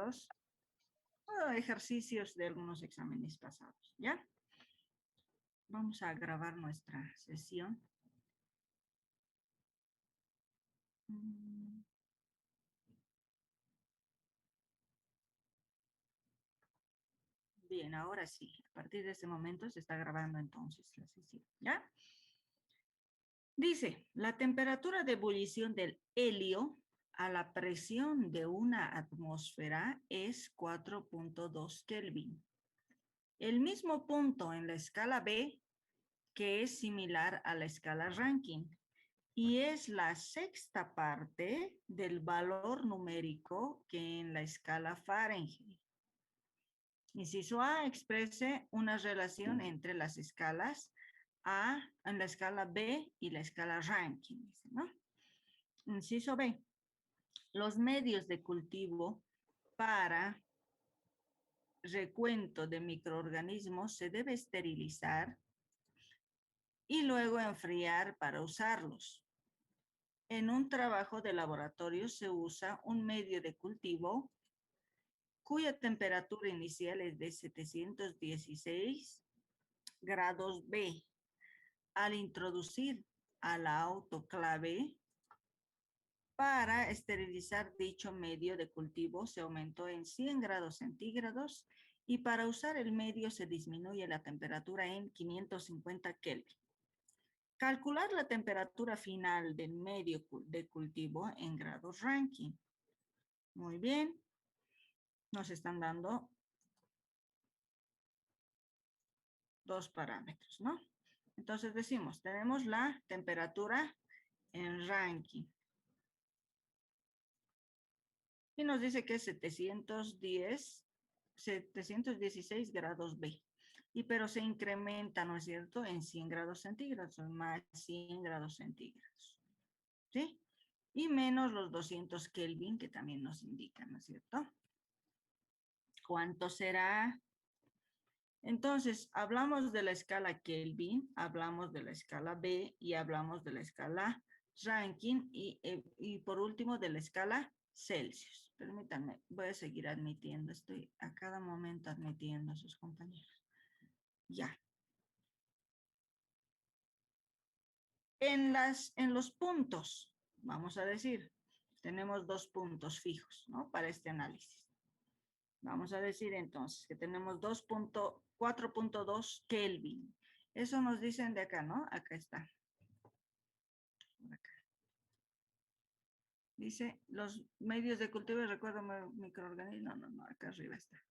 estos ejercicios de algunos exámenes pasados, ¿ya? Vamos a grabar nuestra sesión. Bien, ahora sí, a partir de este momento se está grabando entonces la sesión, ¿ya? Dice, la temperatura de ebullición del helio a la presión de una atmósfera es 4.2 Kelvin. El mismo punto en la escala B, que es similar a la escala Rankine, y es la sexta parte del valor numérico que en la escala Fahrenheit. Inciso A, exprese una relación entre las escalas A en la escala B y la escala Rankine, ¿no? Inciso B, los medios de cultivo para recuento de microorganismos se debe esterilizar y luego enfriar para usarlos. En un trabajo de laboratorio se usa un medio de cultivo cuya temperatura inicial es de 716 grados B. Al introducir a la autoclave para esterilizar dicho medio de cultivo se aumentó en 100 grados centígrados y para usar el medio se disminuye la temperatura en 550 Kelvin. Calcular la temperatura final del medio de cultivo en grados Rankine. Muy bien. Nos están dando dos parámetros, ¿no? Entonces decimos, tenemos la temperatura en Rankine. Y nos dice que es 716 grados B. Pero se incrementa, ¿no es cierto?, en 100 grados centígrados, más 100 grados centígrados. ¿Sí? Y menos los 200 Kelvin que también nos indican, ¿no es cierto? ¿Cuánto será? Entonces, hablamos de la escala Kelvin, hablamos de la escala B y hablamos de la escala Rankine y por último de la escala Celsius. Permítanme, voy a seguir admitiendo, estoy a cada momento admitiendo a sus compañeros. Ya. En los puntos, vamos a decir, tenemos dos puntos fijos, ¿no? Para este análisis. Vamos a decir entonces que tenemos 4.2 Kelvin. Eso nos dicen de acá, ¿no? Acá está. Acá. Dice, los medios de cultivo, recuerdo microorganismos. No, acá arriba está.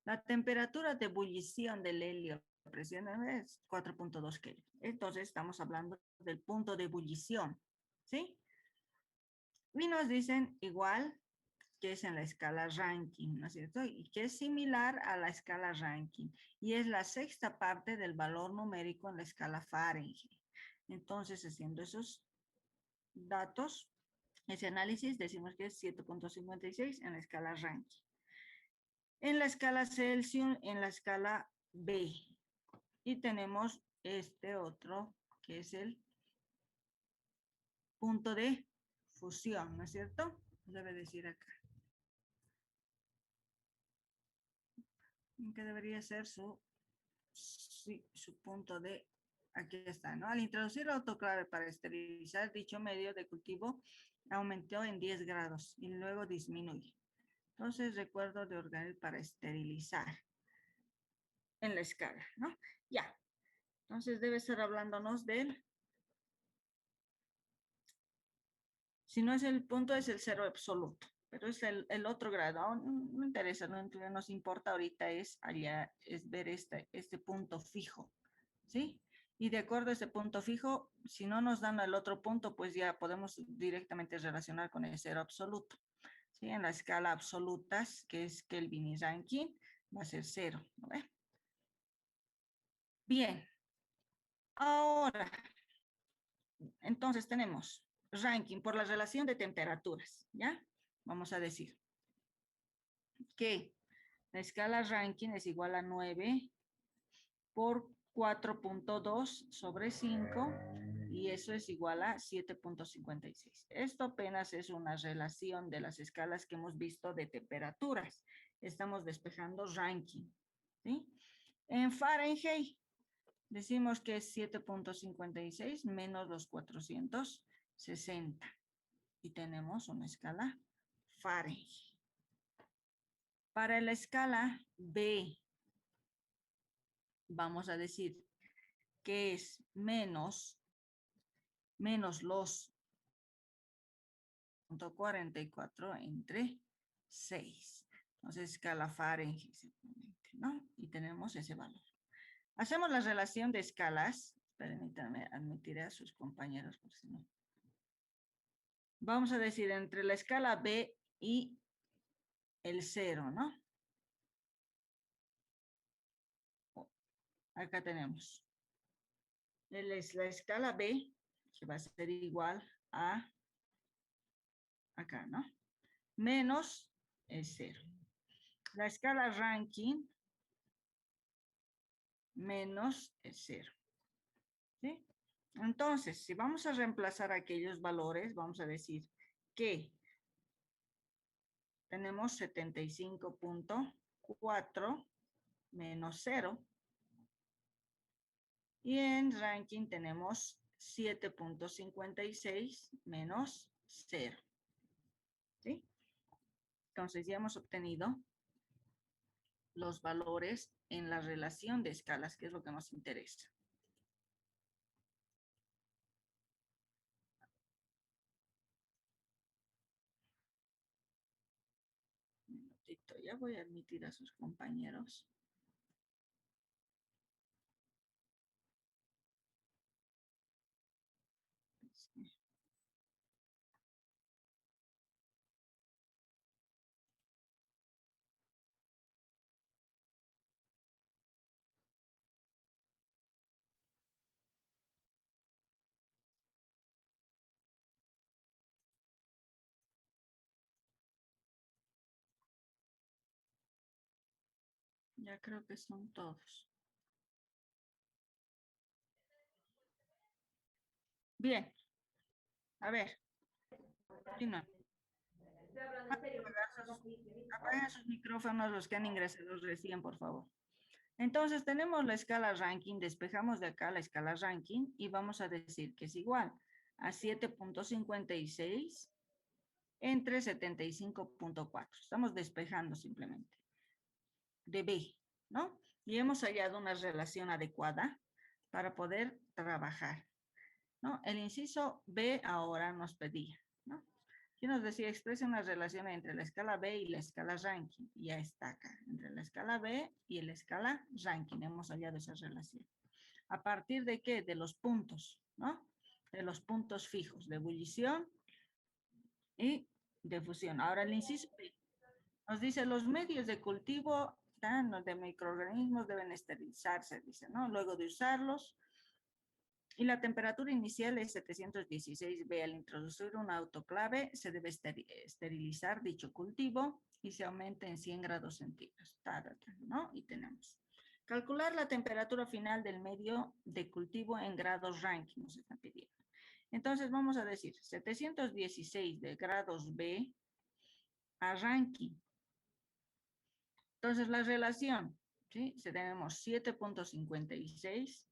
La temperatura de ebullición del helio presión es 4.2 Kelvin. Entonces estamos hablando del punto de ebullición, ¿sí? Y nos dicen igual que es en la escala Rankine, ¿no es cierto? Y que es similar a la escala Rankine. Y es la sexta parte del valor numérico en la escala Fahrenheit. Entonces, haciendo esos datos, ese análisis, decimos que es 7.56 en la escala Rankine. En la escala Celsius, en la escala B. Y tenemos este otro, que es el punto de fusión, ¿no es cierto? Debe decir acá. Que debería ser su punto de, aquí está, ¿no? Al introducir la autoclave para esterilizar dicho medio de cultivo, aumentó en 10 grados y luego disminuye. Entonces, recuerdo de organel para esterilizar en la escala, ¿no? Ya. Entonces, debe estar hablándonos del, si no es el punto, es el cero absoluto. Pero es el otro grado, no interesa, no nos importa ahorita es allá, es ver este punto fijo, ¿sí? Y de acuerdo a ese punto fijo, si no nos dan el otro punto, pues ya podemos directamente relacionar con el cero absoluto, ¿sí? En la escala absolutas, que es Kelvin y Rankine, va a ser cero, ¿no ve? Bien. Ahora, entonces tenemos Rankine por la relación de temperaturas, ¿ya? Vamos a decir que la escala Rankine es igual a 9 por 4.2 sobre 5 y y eso es igual a 7.56. Esto apenas es una relación de las escalas que hemos visto de temperaturas. Estamos despejando Rankine, ¿sí? En Fahrenheit decimos que es 7.56 menos los 460 y tenemos una escala Fahrenheit. Para la escala B, vamos a decir que es menos los 44 entre 6. Entonces, escala Fahrenheit simplemente, ¿no? Y tenemos ese valor. Hacemos la relación de escalas. Permítanme admitir a sus compañeros, por si no. Vamos a decir entre la escala B y el 0, ¿no? Acá tenemos. Es la escala B, que va a ser igual a acá, ¿no? Menos el 0. La escala Rankine menos el 0. ¿Sí? Entonces, si vamos a reemplazar aquellos valores, vamos a decir que tenemos 75.4 menos 0. Y en Rankine tenemos 7.56 menos 0. ¿Sí? Entonces ya hemos obtenido los valores en la relación de escalas, que es lo que nos interesa. Un minutito, ya voy a admitir a sus compañeros. Sí. Ya creo que son todos. Bien. A ver. Continúa. Apaguen sus micrófonos los que han ingresado recién, por favor. Entonces tenemos la escala Rankine, despejamos de acá la escala Rankine y vamos a decir que es igual a 7.56 entre 75.4. Estamos despejando simplemente de B, ¿no? Y hemos hallado una relación adecuada para poder trabajar, ¿no? El inciso B ahora nos pedía, ¿no? Y nos decía, expresa una relación entre la escala B y la escala Rankine. Y ya está acá, entre la escala B y la escala Rankine. Hemos hallado esa relación. ¿A partir de qué? De los puntos, ¿no? De los puntos fijos de ebullición y de fusión. Ahora el inciso B nos dice, los medios de cultivo los de microorganismos deben esterilizarse, dice, ¿no? Luego de usarlos, y la temperatura inicial es 716 B. Al introducir un autoclave, se debe esterilizar dicho cultivo y se aumenta en 100 grados centígrados, ¿no? Y tenemos. Calcular la temperatura final del medio de cultivo en grados Rankine, nos están pidiendo. Entonces vamos a decir 716 de grados B a Rankine. Entonces la relación, ¿sí? Tenemos 7.56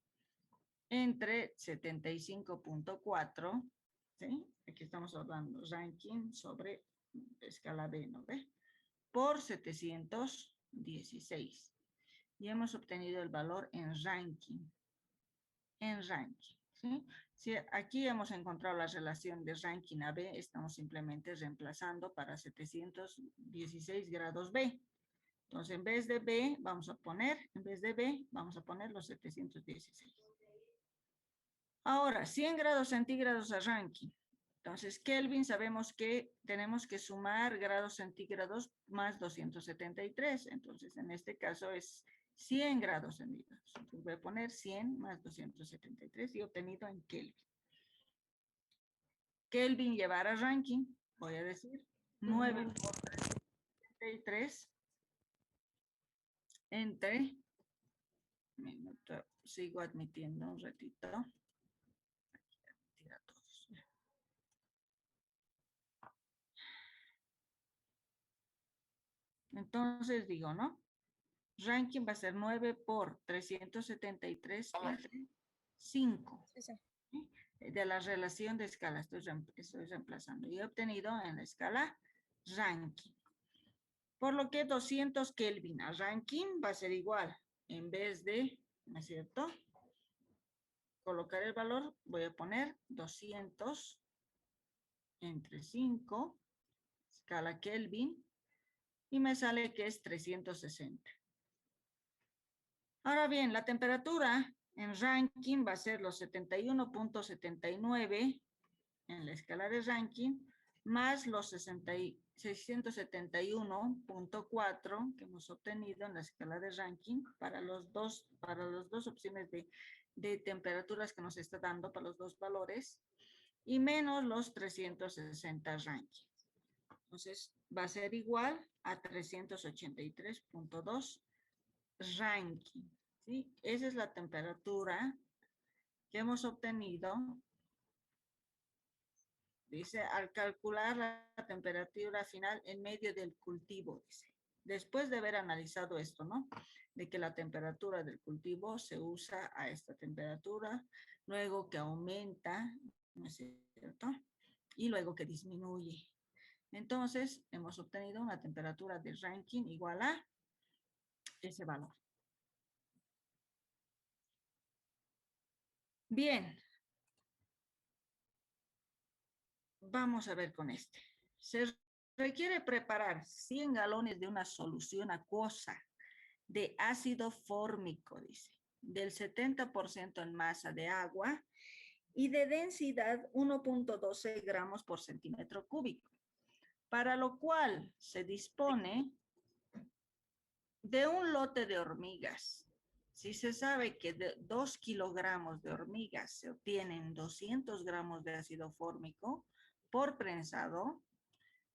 entre 75.4, ¿sí? Aquí estamos hablando Rankine sobre escala B, ¿no ve? Por 716. Y hemos obtenido el valor en Rankine. En Rankine, ¿sí? Si aquí hemos encontrado la relación de Rankine a B, estamos simplemente reemplazando para 716 grados B. Entonces, en vez de B, vamos a poner los 716. Ahora, 100 grados centígrados a Rankine. Entonces, Kelvin, sabemos que tenemos que sumar grados centígrados más 273. Entonces, en este caso es 100 grados centígrados. Entonces, voy a poner 100 más 273 y obtenido en Kelvin. Kelvin llevar a Rankine, voy a decir 9 por 33 entre, sigo admitiendo un ratito. Entonces digo, ¿no? Ranking va a ser 9 por 373 entre 5. Sí, sí. ¿Sí? De la relación de escala, estoy reemplazando. Y he obtenido en la escala ranking. Por lo que 200 Kelvin a ranking va a ser igual. En vez de, ¿no es cierto? Colocar el valor, voy a poner 200 entre 5, escala Kelvin, y me sale que es 360. Ahora bien, la temperatura en ranking va a ser los 71.79 en la escala de ranking, más los 671.4 que hemos obtenido en la escala de ranking para las dos opciones de temperaturas que nos está dando para los dos valores, y menos los 360 ranking. Entonces, va a ser igual a 383.2 ranking. ¿Sí? Esa es la temperatura que hemos obtenido. Dice, al calcular la temperatura final en medio del cultivo, dice. Después de haber analizado esto, ¿no? De que la temperatura del cultivo se usa a esta temperatura, luego que aumenta, ¿no es cierto? Y luego que disminuye. Entonces, hemos obtenido una temperatura de ranking igual a ese valor. Bien, vamos a ver con este. Se requiere preparar 100 galones de una solución acuosa de ácido fórmico, dice, del 70% en masa de agua y de densidad 1.12 gramos por centímetro cúbico, para lo cual se dispone de un lote de hormigas. Si se sabe que de 2 kilogramos de hormigas se obtienen 200 gramos de ácido fórmico por prensado,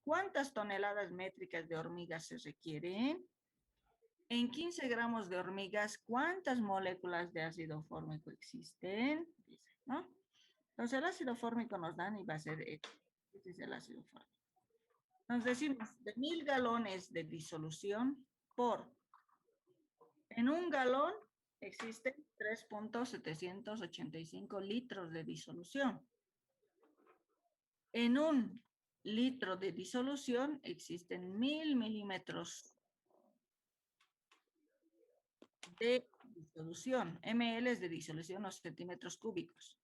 ¿cuántas toneladas métricas de hormigas se requieren? En 15 gramos de hormigas, ¿cuántas moléculas de ácido fórmico existen? Dice, ¿no? Entonces el ácido fórmico nos dan y va a ser este. Este es el ácido fórmico. Entonces decimos de 1000 galones de disolución por, en un galón existen 3.785 litros de disolución. En un litro de disolución existen 1000 milímetros de disolución, ml de disolución o centímetros cúbicos,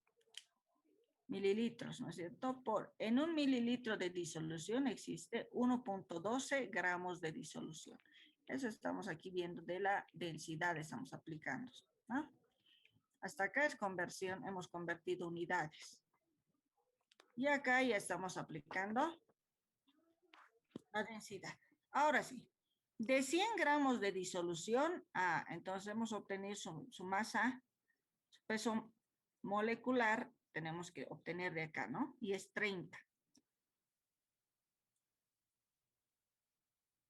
mililitros, ¿no es cierto? En un mililitro de disolución existe 1.12 gramos de disolución. Eso estamos aquí viendo de la densidad, estamos aplicando, ¿no? Hasta acá es conversión, hemos convertido unidades. Y acá ya estamos aplicando la densidad. Ahora sí, de 100 gramos de disolución, entonces hemos obtenido su masa, su peso molecular, tenemos que obtener de acá, ¿no? Y es 30.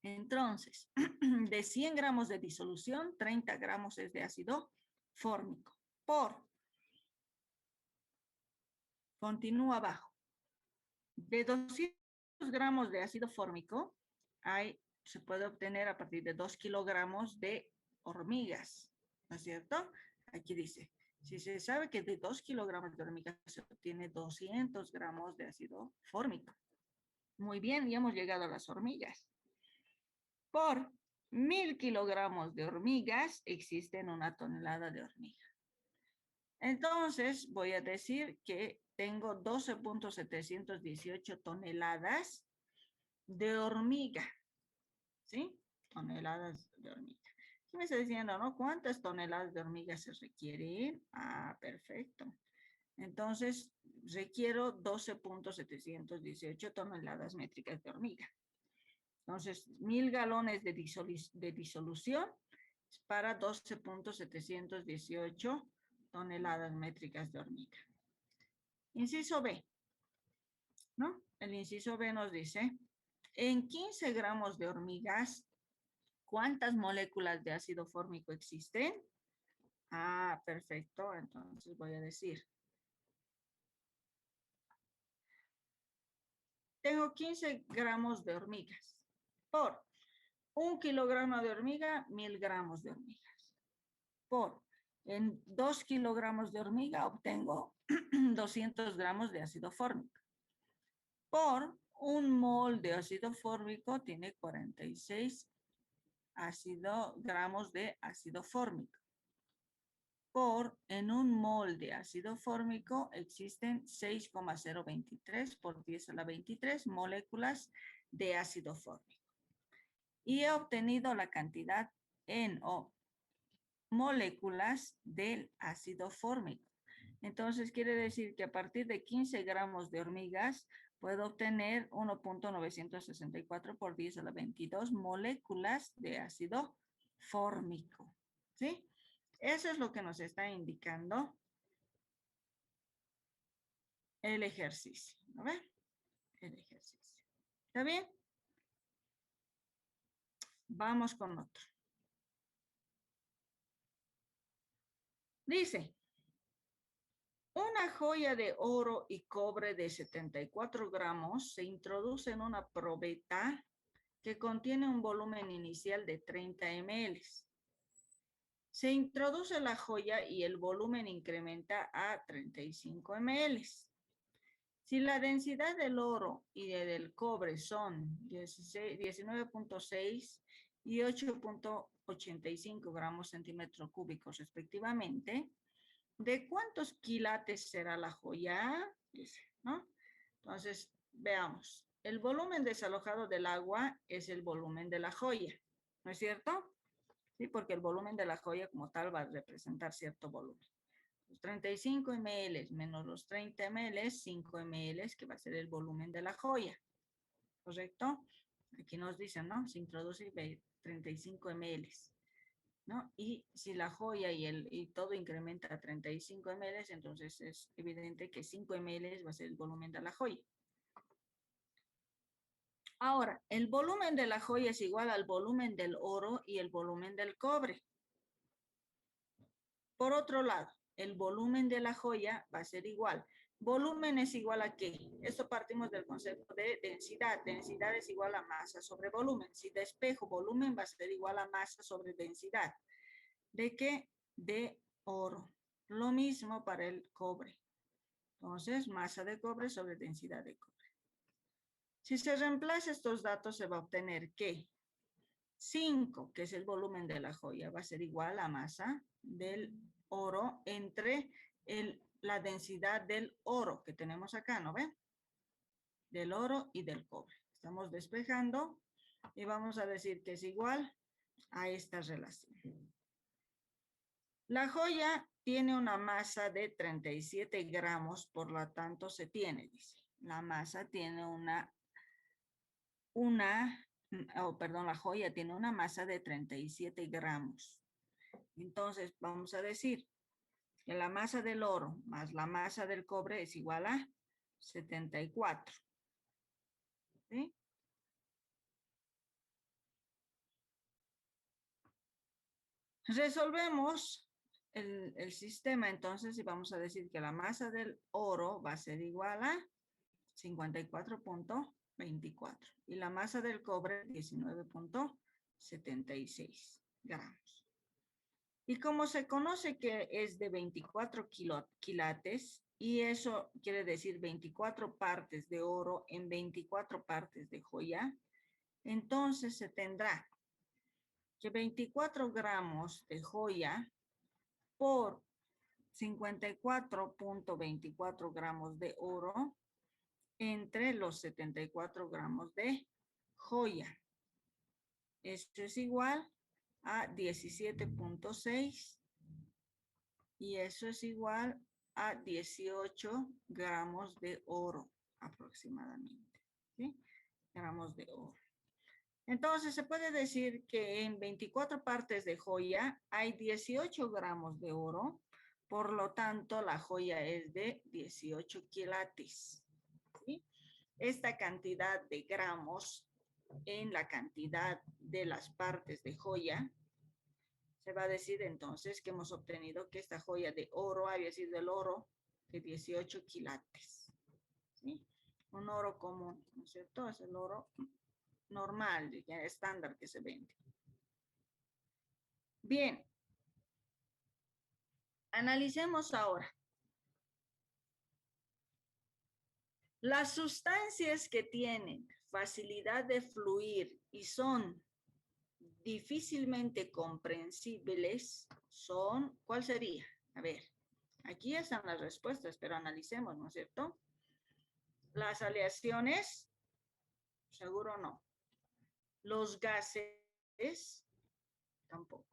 Entonces, de 100 gramos de disolución, 30 gramos es de ácido fórmico. Continúa abajo. De 200 gramos de ácido fórmico, se puede obtener a partir de 2 kilogramos de hormigas, ¿no es cierto? Aquí dice, si se sabe que de 2 kilogramos de hormigas se obtiene 200 gramos de ácido fórmico. Muy bien, ya hemos llegado a las hormigas. Por 1000 kilogramos de hormigas existen 1 tonelada de hormiga. Entonces voy a decir que tengo 12.718 toneladas de hormiga, ¿sí? Toneladas de hormiga. ¿Qué me está diciendo, no? ¿Cuántas toneladas de hormiga se requieren? Perfecto. Entonces, requiero 12.718 toneladas métricas de hormiga. Entonces, 1000 galones de disolución para 12.718 toneladas métricas de hormiga. Inciso B, ¿no? El inciso B nos dice, en 15 gramos de hormigas, ¿cuántas moléculas de ácido fórmico existen? Perfecto. Entonces voy a decir, tengo 15 gramos de hormigas por 1 kilogramo de hormiga, 1000 gramos de hormigas. En 2 kilogramos de hormiga obtengo 200 gramos de ácido fórmico. Por 1 mol de ácido fórmico tiene 46 gramos de ácido fórmico. En 1 mol de ácido fórmico existen 6,023 por 10 a la 23 moléculas de ácido fórmico. Y he obtenido la cantidad en moléculas del ácido fórmico. Entonces quiere decir que a partir de 15 gramos de hormigas puedo obtener 1.964 por 10 a la 22 moléculas de ácido fórmico. ¿Sí? Eso es lo que nos está indicando el ejercicio. ¿No ven? El ejercicio. ¿Está bien? Vamos con otro. Dice, una joya de oro y cobre de 74 gramos se introduce en una probeta que contiene un volumen inicial de 30 ml. Se introduce la joya y el volumen incrementa a 35 ml. Si la densidad del oro y del cobre son 19.6 y 8.85 gramos centímetros cúbicos respectivamente, ¿de cuántos quilates será la joya? Dice, ¿no? Entonces, veamos. El volumen desalojado del agua es el volumen de la joya, ¿no es cierto? Sí, porque el volumen de la joya como tal va a representar cierto volumen. Los 35 ml menos los 30 ml, 5 ml, que va a ser el volumen de la joya, ¿correcto? Aquí nos dicen, ¿no? Se introduce 35 ml, ¿no? Y si la joya y todo incrementa a 35 ml, entonces es evidente que 5 ml va a ser el volumen de la joya. Ahora, el volumen de la joya es igual al volumen del oro y el volumen del cobre. Por otro lado, el volumen de la joya va a ser igual. Volumen es igual a ¿qué? Esto partimos del concepto de densidad. Densidad es igual a masa sobre volumen. Si despejo volumen va a ser igual a masa sobre densidad. ¿De qué? De oro. Lo mismo para el cobre. Entonces, masa de cobre sobre densidad de cobre. Si se reemplaza estos datos, se va a obtener que 5, que es el volumen de la joya, va a ser igual a masa del oro entre la densidad del oro que tenemos acá, ¿no ven? Del oro y del cobre. Estamos despejando y vamos a decir que es igual a esta relación. La joya tiene una masa de 37 gramos, por lo tanto se tiene, dice. La masa tiene la joya tiene una masa de 37 gramos. Entonces, vamos a decir que la masa del oro más la masa del cobre es igual a 74. ¿Sí? Resolvemos el sistema entonces y vamos a decir que la masa del oro va a ser igual a 54.24 y la masa del cobre 19.76 gramos. Y como se conoce que es de 24 quilates, y eso quiere decir 24 partes de oro en 24 partes de joya, entonces se tendrá que 24 gramos de joya por 54.24 gramos de oro entre los 74 gramos de joya. Esto es igual a 17.6 y eso es igual a 18 gramos de oro aproximadamente. ¿Sí? Gramos de oro. Entonces se puede decir que en 24 partes de joya hay 18 gramos de oro, por lo tanto la joya es de 18 quilates. ¿Sí? Esta cantidad de gramos en la cantidad de las partes de joya, se va a decir entonces que hemos obtenido que esta joya de oro había sido el oro de 18 quilates. ¿Sí? Un oro común, ¿no es cierto? Es el oro normal, estándar que se vende. Bien, analicemos ahora. Las sustancias que tienen facilidad de fluir y son difícilmente comprensibles son, ¿cuál sería? A ver, aquí están las respuestas, pero analicemos, ¿no es cierto? Las aleaciones, seguro no. Los gases, tampoco.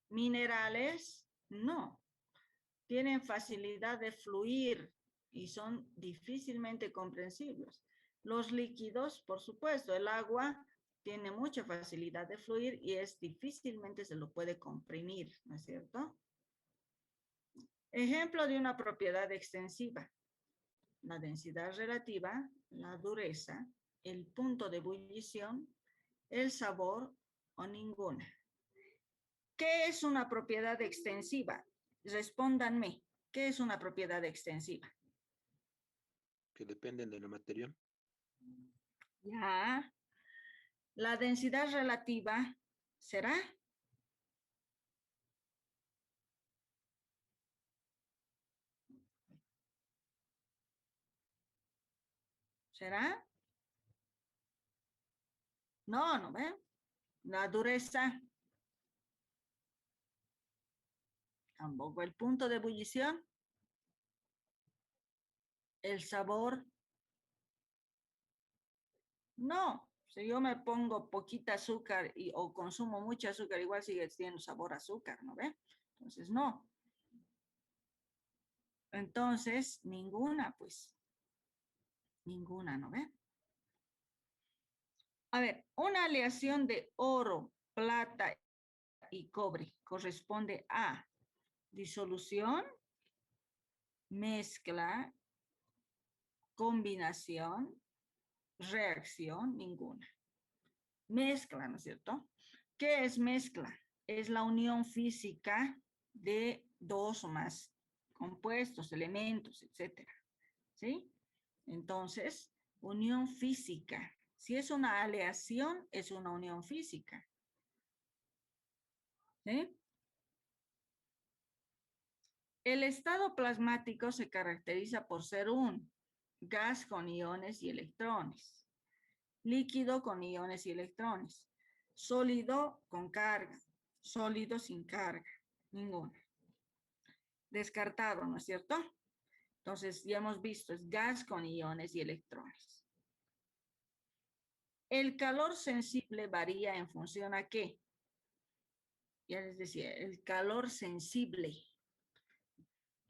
Minerales, no. Tienen facilidad de fluir y son difícilmente comprensibles. Los líquidos, por supuesto, el agua tiene mucha facilidad de fluir y es difícilmente se lo puede comprimir, ¿no es cierto? Ejemplo de una propiedad extensiva. La densidad relativa, la dureza, el punto de ebullición, el sabor o ninguna. ¿Qué es una propiedad extensiva? Respóndanme, ¿qué es una propiedad extensiva? Que dependen de la materia. Ya. La densidad relativa será. ¿Será? No, no ve. La dureza. Tampoco. El punto de ebullición. El sabor. No. Si yo me pongo poquita azúcar o consumo mucho azúcar, igual sigue teniendo sabor a azúcar, ¿no ve? Entonces, no. Entonces, ninguna, pues. Ninguna, ¿no ve? A ver, una aleación de oro, plata y cobre corresponde a disolución, mezcla, combinación, reacción, ninguna. Mezcla, ¿no es cierto? ¿Qué es mezcla? Es la unión física de dos o más compuestos, elementos, etcétera. ¿Sí? Entonces, unión física. Si es una aleación, es una unión física. ¿Sí? El estado plasmático se caracteriza por ser un gas con iones y electrones, líquido con iones y electrones, sólido con carga, sólido sin carga, ninguna. Descartado, ¿no es cierto? Entonces, ya hemos visto, es gas con iones y electrones. El calor sensible varía en función a qué. Ya les decía, el calor sensible.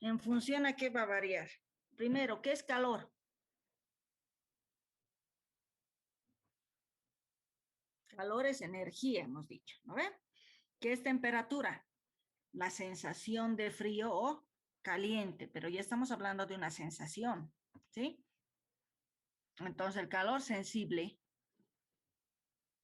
¿En función a qué va a variar? Primero, ¿qué es calor? Calor es energía, hemos dicho, ¿no ve? ¿Qué es temperatura? La sensación de frío o caliente, pero ya estamos hablando de una sensación, ¿sí? Entonces, el calor sensible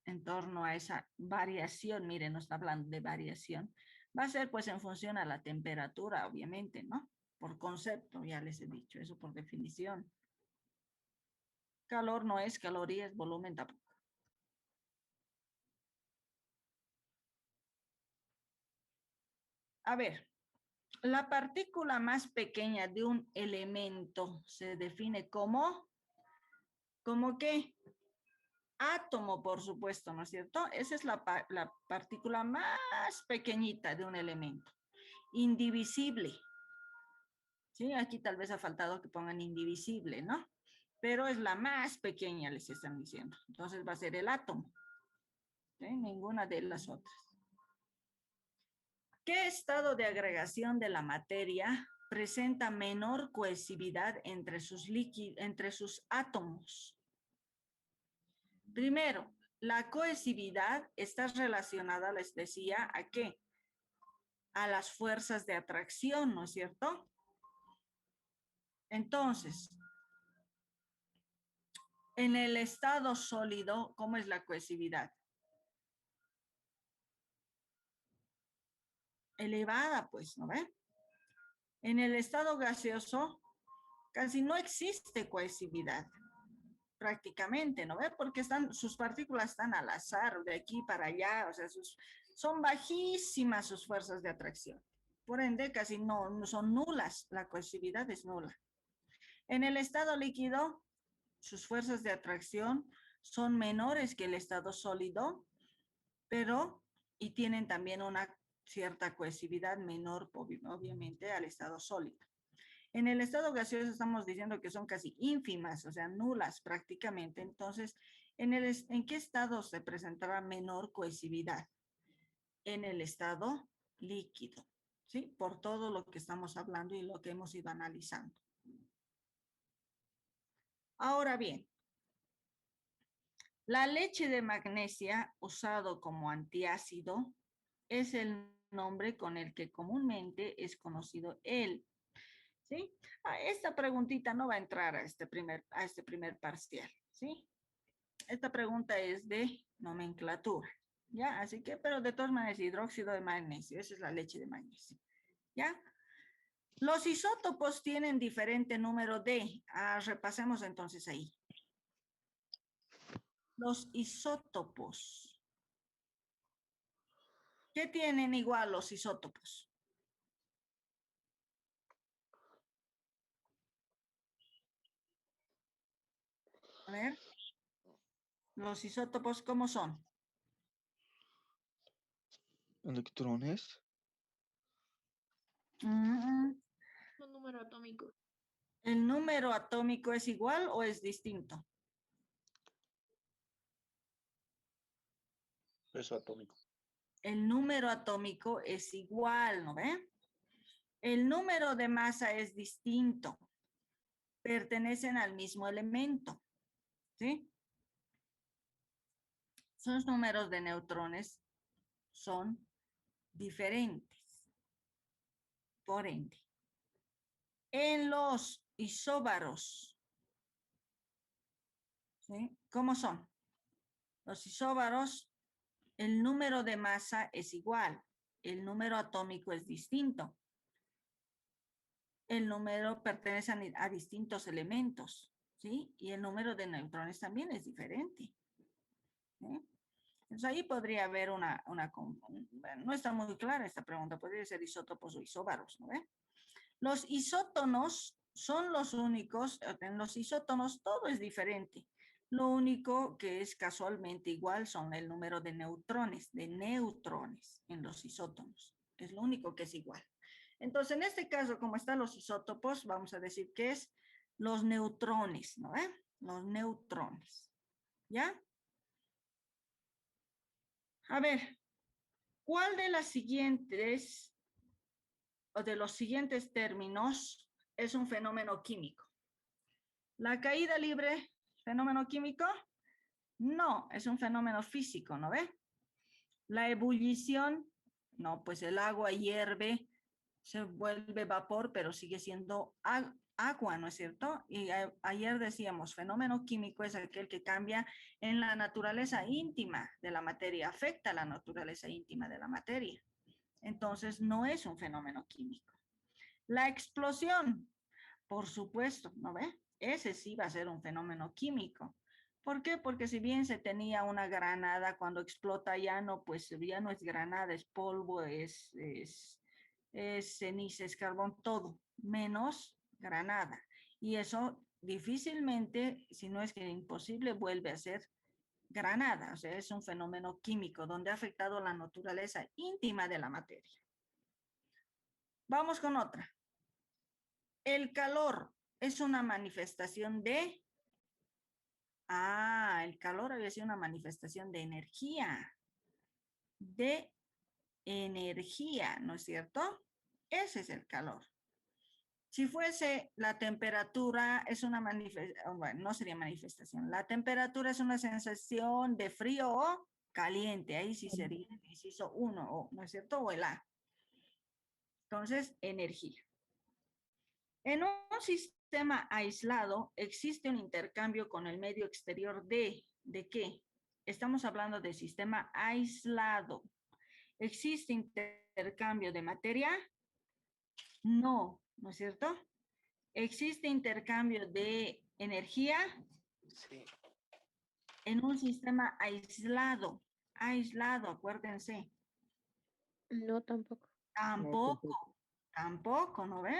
en torno a esa variación, miren, nos está hablando de variación, va a ser pues en función a la temperatura, obviamente, ¿no? Por concepto, ya les he dicho, eso por definición. Calor no es caloría, es volumen tampoco. A ver, la partícula más pequeña de un elemento se define como, ¿cómo qué? Átomo, por supuesto, ¿no es cierto? Esa es la partícula más pequeñita de un elemento. Indivisible. Sí, aquí tal vez ha faltado que pongan indivisible, ¿no? Pero es la más pequeña, les están diciendo. Entonces va a ser el átomo. ¿Sí? Ninguna de las otras. ¿Qué estado de agregación de la materia presenta menor cohesividad entre sus átomos? Primero, la cohesividad está relacionada, les decía, ¿a qué? A las fuerzas de atracción, ¿no es cierto? Entonces, en el estado sólido, ¿cómo es la cohesividad? Elevada, pues, ¿no ve? En el estado gaseoso, casi no existe cohesividad. prácticamente, ¿no ve? Porque sus partículas están al azar, de aquí para allá, o sea, son bajísimas sus fuerzas de atracción. Por ende, casi no son nulas, la cohesividad es nula. En el estado líquido, sus fuerzas de atracción son menores que el estado sólido, y tienen también una cierta cohesividad menor, obviamente, al estado sólido. En el estado gaseoso estamos diciendo que son casi ínfimas, o sea, nulas prácticamente. Entonces, ¿en qué estado se presentará menor cohesividad? En el estado líquido, ¿sí? Por todo lo que estamos hablando y lo que hemos ido analizando. Ahora bien, la leche de magnesia, usado como antiácido, es el nombre con el que comúnmente es conocido él. ¿Sí? Esta preguntita no va a entrar a este primer parcial, ¿sí? Esta pregunta es de nomenclatura, ¿ya? Así que, pero de todas maneras, hidróxido de magnesio, esa es la leche de magnesio, ¿ya? Los isótopos tienen diferente número de, repasemos entonces ahí. Los isótopos. ¿Qué tienen igual los isótopos? A ver, los isótopos, ¿cómo son? Electrones. Un número atómico. ¿El número atómico es igual o es distinto? Peso atómico. El número atómico es igual, ¿no ve? El número de masa es distinto. Pertenecen al mismo elemento, ¿sí? Sus números de neutrones son diferentes. Por ende, en los isóbaros, ¿sí? ¿Cómo son? Los isóbaros, el número de masa es igual, el número atómico es distinto. El número pertenece a distintos elementos, ¿sí? Y el número de neutrones también es diferente. ¿Sí? Entonces ahí podría haber no está muy clara esta pregunta, podría ser isótopos o isóbaros, ¿no ve? Los isótonos son los únicos, en los isótonos todo es diferente. Lo único que es casualmente igual son el número de neutrones en los isótonos. Es lo único que es igual. Entonces, en este caso, como están los isótopos, vamos a decir que es los neutrones, ¿no? Los neutrones, ¿ya? A ver, ¿cuál de las siguientes o de los siguientes términos es un fenómeno químico? ¿La caída libre, fenómeno químico? No, es un fenómeno físico, ¿no ve? La ebullición, no, pues el agua hierve, se vuelve vapor, pero sigue siendo agua, ¿no es cierto? Y ayer decíamos, fenómeno químico es aquel que cambia en la naturaleza íntima de la materia, afecta a la naturaleza íntima de la materia. Entonces, no es un fenómeno químico. La explosión, por supuesto, ¿no ve? Ese sí va a ser un fenómeno químico. ¿Por qué? Porque si bien se tenía una granada, cuando explota ya no, pues ya no es granada, es polvo, es ceniza, es carbón, todo, menos granada. Y eso difícilmente, si no es que imposible, vuelve a ser granada. O sea, es un fenómeno químico donde ha afectado la naturaleza íntima de la materia. Vamos con otra. El calor es una manifestación de... el calor había sido una manifestación de energía. De energía, ¿no es cierto? Ese es el calor. Si fuese la temperatura, es una manifestación, bueno, no sería manifestación. La temperatura es una sensación de frío o caliente. Ahí sí sería el inciso 1, ¿no es cierto? O el A. Entonces, energía. En un sistema aislado existe un intercambio con el medio exterior ¿de qué? Estamos hablando de sistema aislado. ¿Existe intercambio de materia? No, ¿no es cierto? ¿Existe intercambio de energía? Sí. En un sistema aislado, acuérdense. No, tampoco. Tampoco, ¿no ve?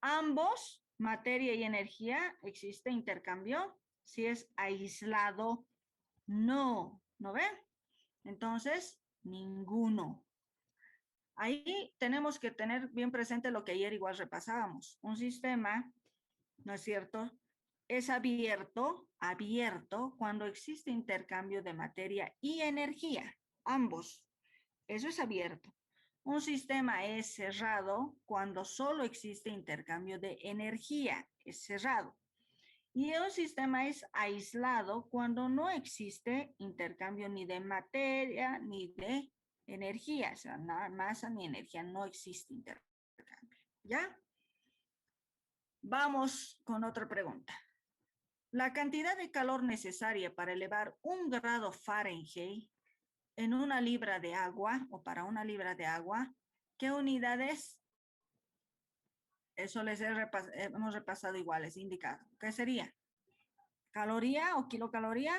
Ambos, materia y energía, existe intercambio. Si es aislado, ¿no ve? Entonces, ninguno. Ahí tenemos que tener bien presente lo que ayer igual repasábamos. Un sistema, ¿no es cierto? Es abierto cuando existe intercambio de materia y energía, ambos. Eso es abierto. Un sistema es cerrado cuando solo existe intercambio de energía, es cerrado. Y un sistema es aislado cuando no existe intercambio ni de materia ni de energía, o sea, nada, masa ni energía, no existe intercambio. ¿Ya? Vamos con otra pregunta. La cantidad de calor necesaria para elevar 1 grado Fahrenheit en una libra de agua o para una libra de agua, ¿qué unidades? Eso hemos repasado igual, es indicado. ¿Qué sería? ¿Caloría o kilocaloría?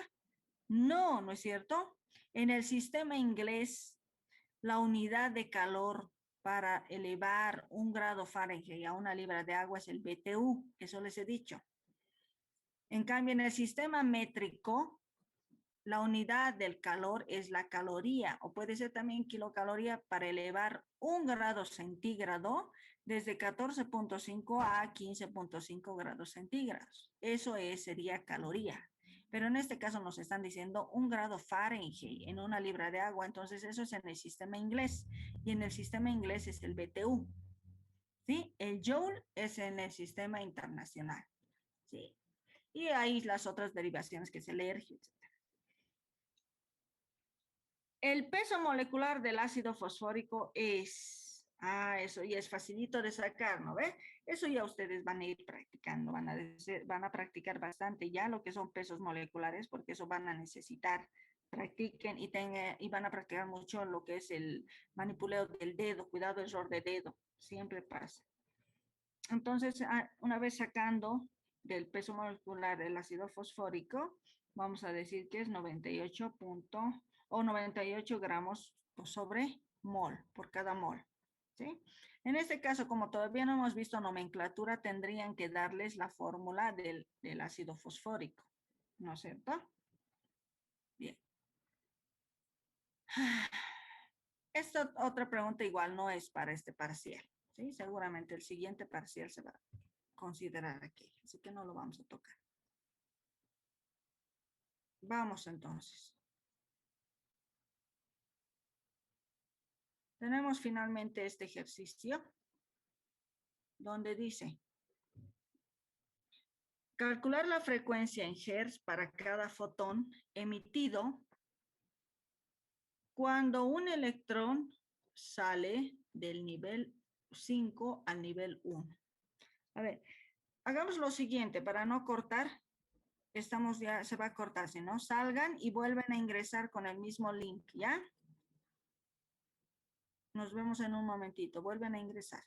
No, ¿no es cierto? En el sistema inglés, la unidad de calor para elevar 1 grado Fahrenheit a una libra de agua es el BTU, eso les he dicho. En cambio, en el sistema métrico, la unidad del calor es la caloría, o puede ser también kilocaloría para elevar 1 grado centígrado desde 14.5 a 15.5 grados centígrados. Eso sería caloría. Pero en este caso nos están diciendo 1 grado Fahrenheit en una libra de agua. Entonces eso es en el sistema inglés. Y en el sistema inglés es el BTU. ¿Sí? El Joule es en el sistema internacional. ¿Sí? Y ahí las otras derivaciones que es el ERG, etc. El peso molecular del ácido fosfórico es, eso ya es facilito de sacar, ¿no ve? Eso ya ustedes van a ir practicando, van a practicar bastante ya lo que son pesos moleculares, porque eso van a necesitar. Practiquen y van a practicar mucho lo que es el manipuleo del dedo, cuidado, error de dedo, siempre pasa. Entonces, una vez sacando del peso molecular del ácido fosfórico, vamos a decir que es 98 gramos sobre mol, por cada mol. ¿Sí? En este caso, como todavía no hemos visto nomenclatura, tendrían que darles la fórmula del ácido fosfórico, ¿no es cierto? Bien. Esta otra pregunta igual no es para este parcial, ¿sí? Seguramente el siguiente parcial se va a considerar aquí, así que no lo vamos a tocar. Vamos entonces. Tenemos finalmente este ejercicio donde dice calcular la frecuencia en hertz para cada fotón emitido cuando un electrón sale del nivel 5 al nivel 1. A ver, hagamos lo siguiente para no cortar. Estamos ya, se va a cortar, si no, salgan y vuelven a ingresar con el mismo link, ¿ya? Nos vemos en un momentito, vuelven a ingresar.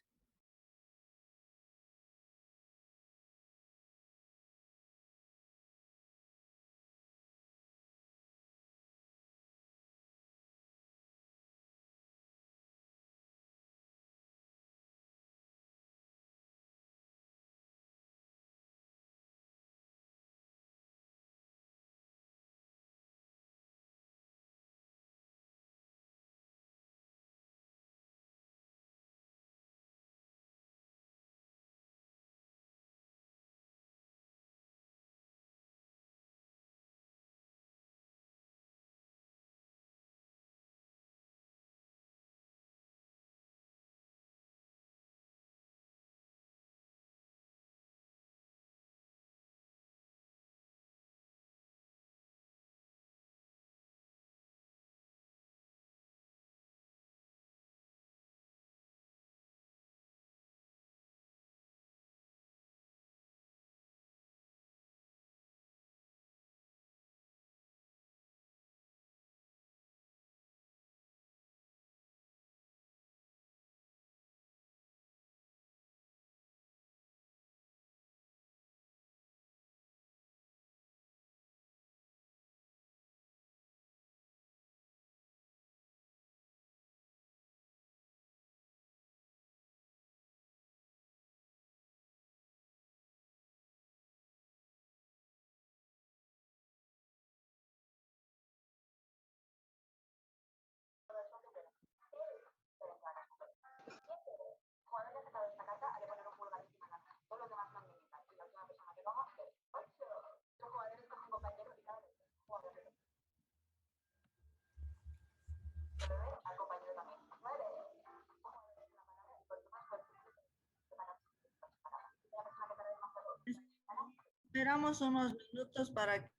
Esperamos unos minutos para que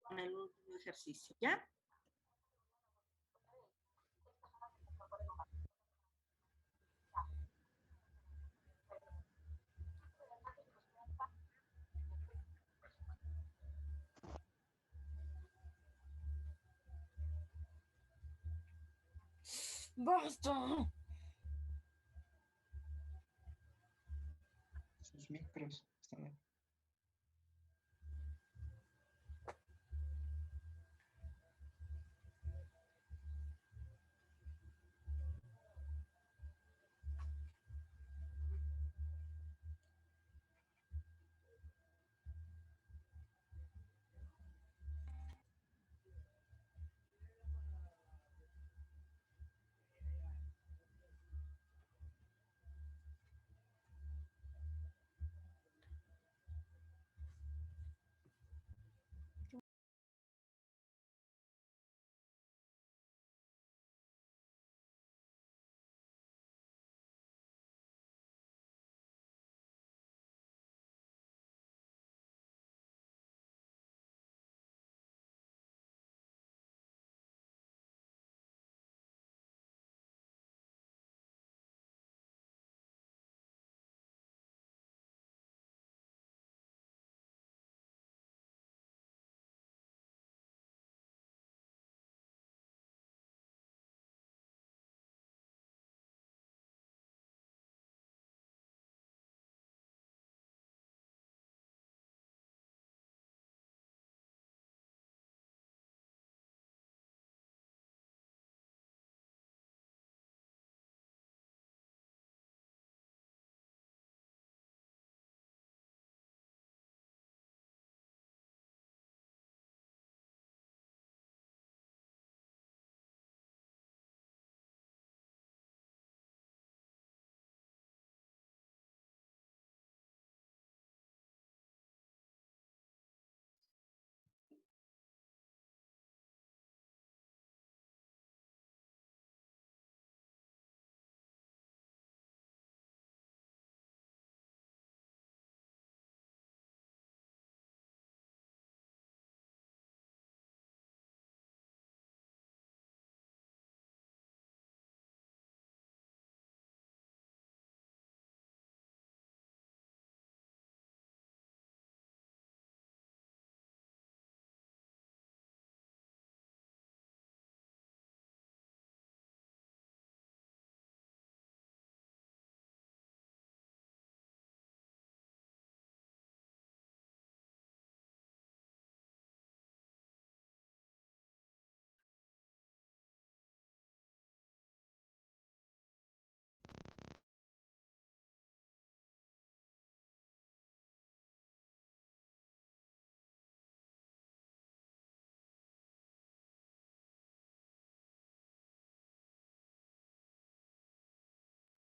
con el último ejercicio, ¿ya? ¡Basta! Sus micros están ahí.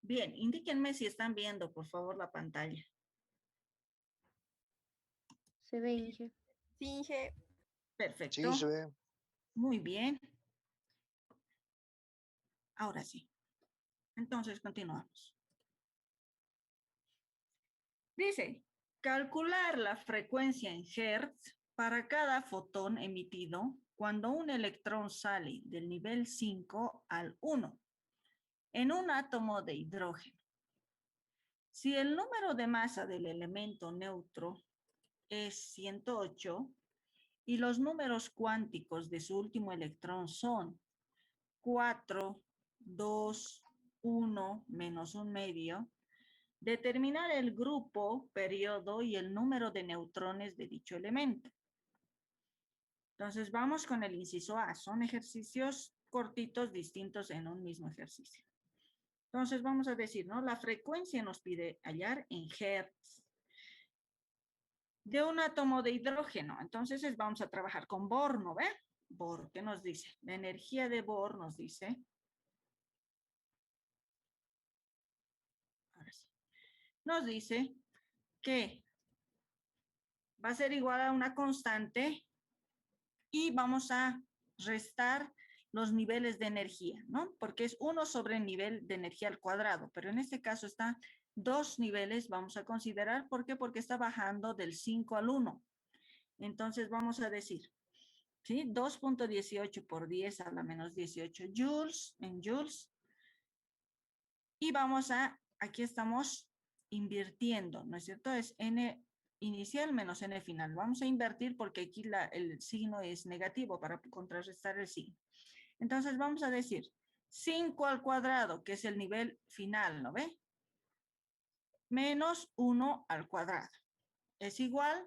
Bien, indíquenme si están viendo, por favor, la pantalla. Se ve, Inge. Sí, Inge. Perfecto. Sí, se ve. Muy bien. Ahora sí. Entonces, continuamos. Dice, calcular la frecuencia en Hertz para cada fotón emitido cuando un electrón sale del nivel 5 al 1 en un átomo de hidrógeno. Si el número de masa del elemento neutro es 108 y los números cuánticos de su último electrón son 4, 2, 1, menos un medio, determinar el grupo, periodo y el número de neutrones de dicho elemento. Entonces vamos con el inciso A. Son ejercicios cortitos distintos en un mismo ejercicio. Entonces vamos a decir, ¿no? La frecuencia nos pide hallar en Hertz de un átomo de hidrógeno. Entonces vamos a trabajar con Bohr, ¿no ve? Bohr, ¿qué nos dice? La energía de Bohr nos dice, ahora sí, nos dice que va a ser igual a una constante y vamos a restar los niveles de energía, ¿no? Porque es 1 sobre el nivel de energía al cuadrado, pero en este caso está 2 niveles vamos a considerar. ¿Por qué? Porque está bajando del 5 al 1. Entonces vamos a decir, ¿sí? 2.18 por 10 a la menos 18 joules en joules. Y vamos a, aquí estamos invirtiendo, ¿no es cierto? Es N inicial menos N final. Vamos a invertir porque aquí el signo es negativo para contrarrestar el signo. Entonces vamos a decir 5 al cuadrado, que es el nivel final, ¿no ve? Menos 1 al cuadrado. Es igual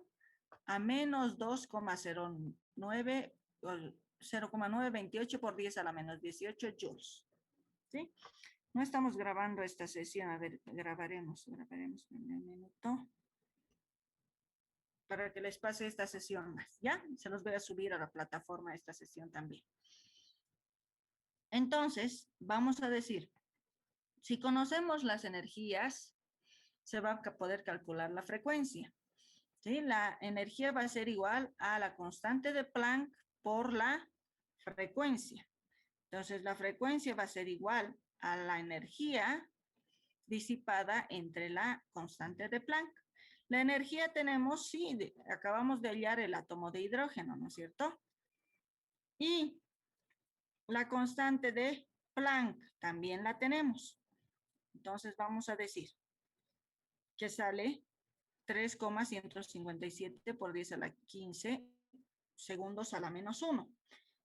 a menos 2,09 o 0,928 por 10 a la menos 18 joules. ¿Sí? No estamos grabando esta sesión. A ver, grabaremos en un minuto. Para que les pase esta sesión más, ¿ya? Se los voy a subir a la plataforma esta sesión también. Entonces, vamos a decir, si conocemos las energías, se va a poder calcular la frecuencia. ¿Sí? La energía va a ser igual a la constante de Planck por la frecuencia. Entonces, la frecuencia va a ser igual a la energía disipada entre la constante de Planck. La energía tenemos, sí, acabamos de hallar el átomo de hidrógeno, ¿no es cierto? Y la constante de Planck también la tenemos. Entonces vamos a decir que sale 3,157 por 10 a la 15 segundos a la menos 1.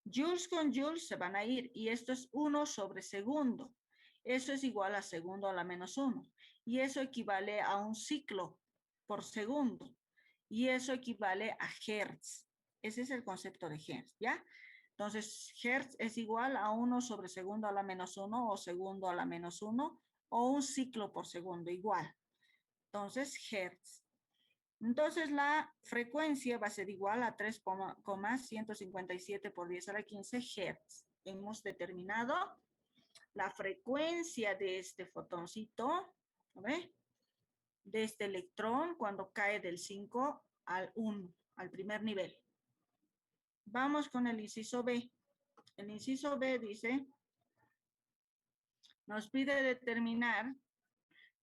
Joules con joules se van a ir y esto es 1 sobre segundo. Eso es igual a segundo a la menos 1. Y eso equivale a un ciclo por segundo. Y eso equivale a hertz. Ese es el concepto de hertz, ¿ya? Entonces, hertz es igual a 1 sobre segundo a la menos 1 o segundo a la menos 1 o un ciclo por segundo, igual. Entonces, hertz. Entonces, la frecuencia va a ser igual a 3,157 por 10 a la 15 hertz. Hemos determinado la frecuencia de este fotoncito, ¿ve? De este electrón cuando cae del 5 al 1, al primer nivel. Vamos con el inciso B. El inciso B dice, nos pide determinar,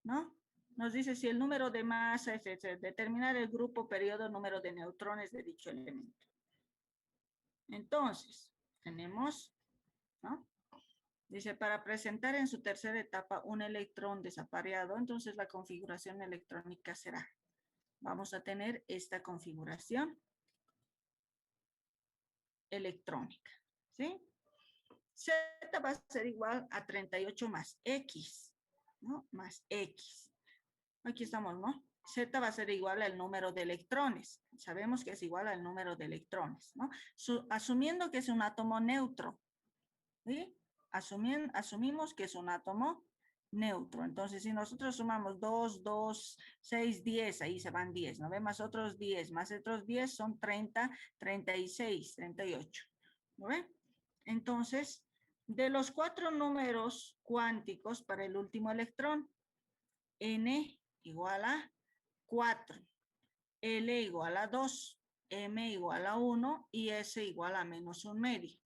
¿no? Nos dice si el número de masa es determinar el grupo, periodo, número de neutrones de dicho elemento. Entonces, tenemos, ¿no? Dice, para presentar en su tercera etapa un electrón desapareado, entonces la configuración electrónica será, vamos a tener esta configuración electrónica, ¿sí? Z va a ser igual a 38 más X, ¿no? Más X. Aquí estamos, ¿no? Z va a ser igual al número de electrones. Sabemos que es igual al número de electrones, ¿no? Asumiendo que es un átomo neutro, ¿sí? Asumimos que es un átomo neutro. Entonces, si nosotros sumamos 2, 2, 6, 10, ahí se van 10, ¿no ve? Más otros 10, más otros 10 son 30, 36, 38, ¿no ve? Entonces, de los 4 números cuánticos para el último electrón, N igual a 4, L igual a 2, M igual a 1 y S igual a menos un medio.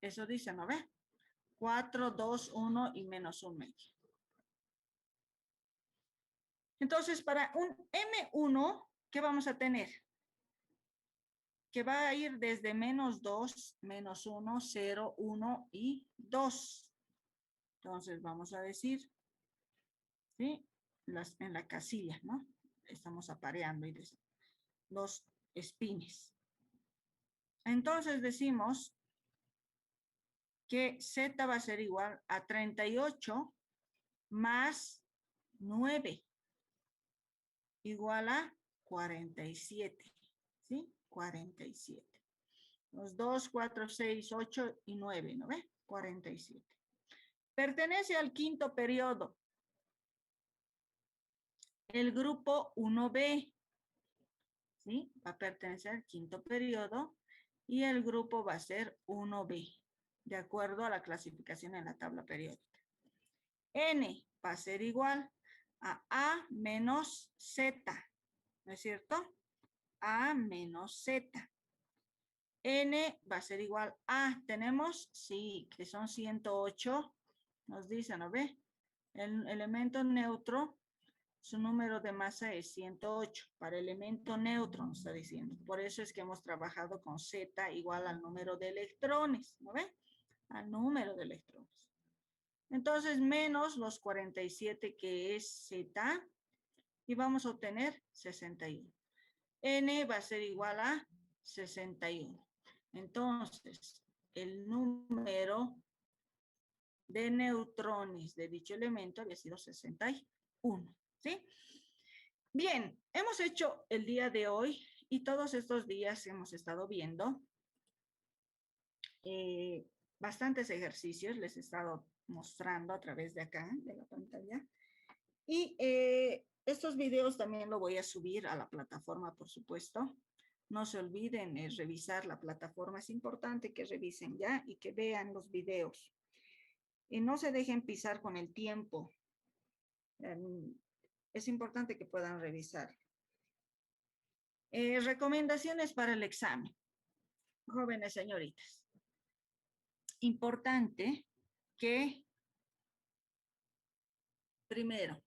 Eso dice, ¿no ve? 4, 2, 1 y menos un medio. Entonces, para un M1, ¿qué vamos a tener? Que va a ir desde menos 2, menos 1, 0, 1 y 2. Entonces, vamos a decir, ¿sí? En la casilla, ¿no? Estamos apareando los espines. Entonces, decimos que Z va a ser igual a 38 más 9 igual a 47, ¿sí? 47. Los 2, 4, 6, 8 y 9, ¿no ve? 47. Pertenece al quinto periodo. El grupo 1B, ¿sí? Va a pertenecer al quinto periodo y el grupo va a ser 1B, de acuerdo a la clasificación en la tabla periódica. N va a ser igual a A menos Z, ¿no es cierto? A menos Z. N va a ser igual a, ¿tenemos? Sí, que son 108, nos dice, ¿no ve? El elemento neutro, su número de masa es 108. Para elemento neutro nos está diciendo. Por eso es que hemos trabajado con Z igual al número de electrones, ¿no ve? Al número de electrones. Entonces, menos los 47 que es Z, y vamos a obtener 61. N va a ser igual a 61. Entonces, el número de neutrones de dicho elemento había sido 61, ¿sí? Bien, hemos hecho el día de hoy y todos estos días hemos estado viendo bastantes ejercicios, les he estado mostrando a través de acá, de la pantalla. Y estos videos también lo voy a subir a la plataforma, por supuesto. No se olviden revisar la plataforma. Es importante que revisen ya y que vean los videos. Y no se dejen pisar con el tiempo. Es importante que puedan revisar. Recomendaciones para el examen. Jóvenes señoritas. Importante que, primero,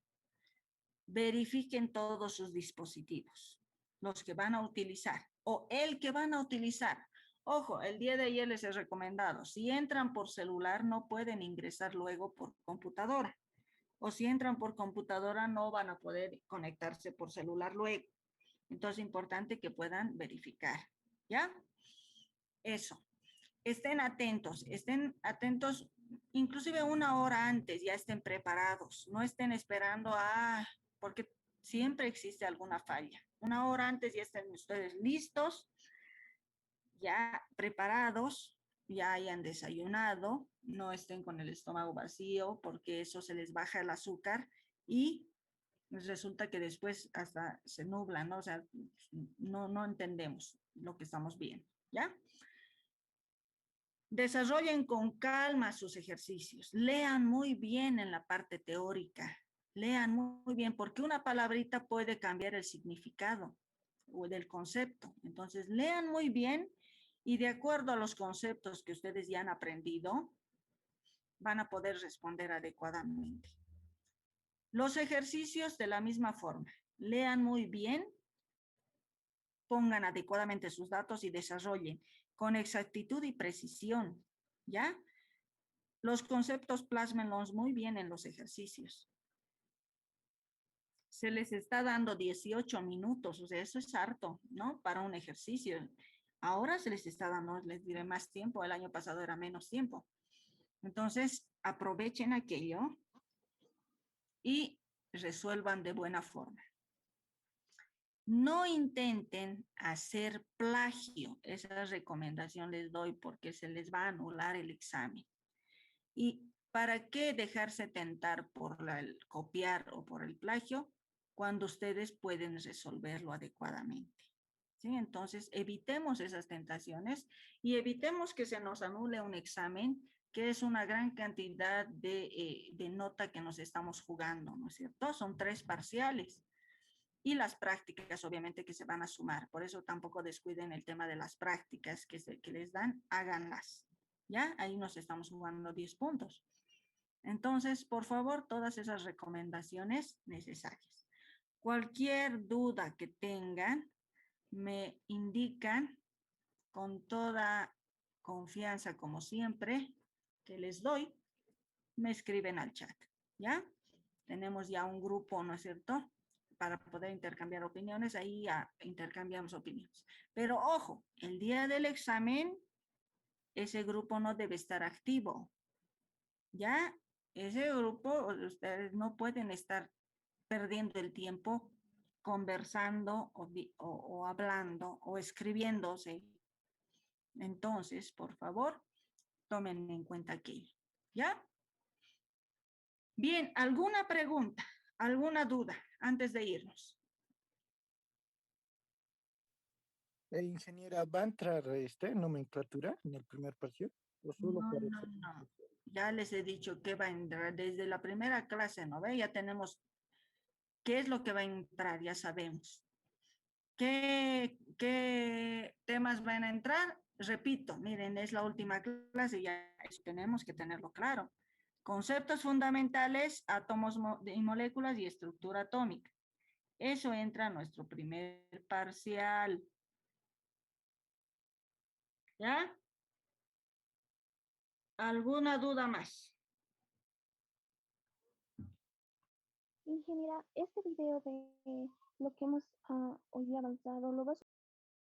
verifiquen todos sus dispositivos, los que van a utilizar o el que van a utilizar. Ojo, el día de ayer les he recomendado, si entran por celular no pueden ingresar luego por computadora. O si entran por computadora no van a poder conectarse por celular luego. Entonces es importante que puedan verificar, ¿ya? Eso. Estén atentos, inclusive una hora antes, ya estén preparados. No estén esperando porque siempre existe alguna falla. Una hora antes ya estén ustedes listos, ya preparados, ya hayan desayunado, no estén con el estómago vacío porque eso se les baja el azúcar y resulta que después hasta se nubla, ¿no? O sea, no entendemos lo que estamos viendo, ¿ya? Desarrollen con calma sus ejercicios. Lean muy bien en la parte teórica. Lean muy bien porque una palabrita puede cambiar el significado o del concepto. Entonces, lean muy bien y de acuerdo a los conceptos que ustedes ya han aprendido, van a poder responder adecuadamente. Los ejercicios de la misma forma. Lean muy bien, pongan adecuadamente sus datos y desarrollen con exactitud y precisión, ¿ya? Los conceptos plásmenlos muy bien en los ejercicios. Se les está dando 18 minutos, o sea, eso es harto, ¿no? Para un ejercicio. Ahora se les está dando, les diré, más tiempo. El año pasado era menos tiempo. Entonces, aprovechen aquello y resuelvan de buena forma. No intenten hacer plagio. Esa recomendación les doy porque se les va a anular el examen. ¿Y para qué dejarse tentar por el copiar o por el plagio cuando ustedes pueden resolverlo adecuadamente? ¿Sí? Entonces, evitemos esas tentaciones y evitemos que se nos anule un examen que es una gran cantidad de nota que nos estamos jugando, ¿no es cierto? Son 3 parciales. Y las prácticas, obviamente, que se van a sumar. Por eso tampoco descuiden el tema de las prácticas que les dan, háganlas. ¿Ya? Ahí nos estamos jugando 10 puntos. Entonces, por favor, todas esas recomendaciones necesarias. Cualquier duda que tengan, me indican con toda confianza, como siempre, que les doy, me escriben al chat. ¿Ya? Tenemos ya un grupo, ¿no es cierto?, para poder intercambiar opiniones, ahí ya intercambiamos opiniones. Pero ojo, el día del examen, ese grupo no debe estar activo. Ya, ese grupo, ustedes no pueden estar perdiendo el tiempo conversando o hablando o escribiéndose. Entonces, por favor, tomen en cuenta aquello. ¿Ya? Bien, ¿alguna pregunta? ¿Alguna duda antes de irnos? Ingeniera, ¿va a entrar nomenclatura en el primer parcial? ¿O solo para No. Ya les he dicho que va a entrar desde la primera clase, ¿no ve? Ya tenemos qué es lo que va a entrar, ya sabemos. ¿Qué temas van a entrar? Repito, miren, es la última clase, ya tenemos que tenerlo claro. Conceptos fundamentales, átomos y moléculas y estructura atómica. Eso entra a nuestro primer parcial. ¿Ya? ¿Alguna duda más? Ingeniera, este video de lo que hemos hoy avanzado, ¿lo vas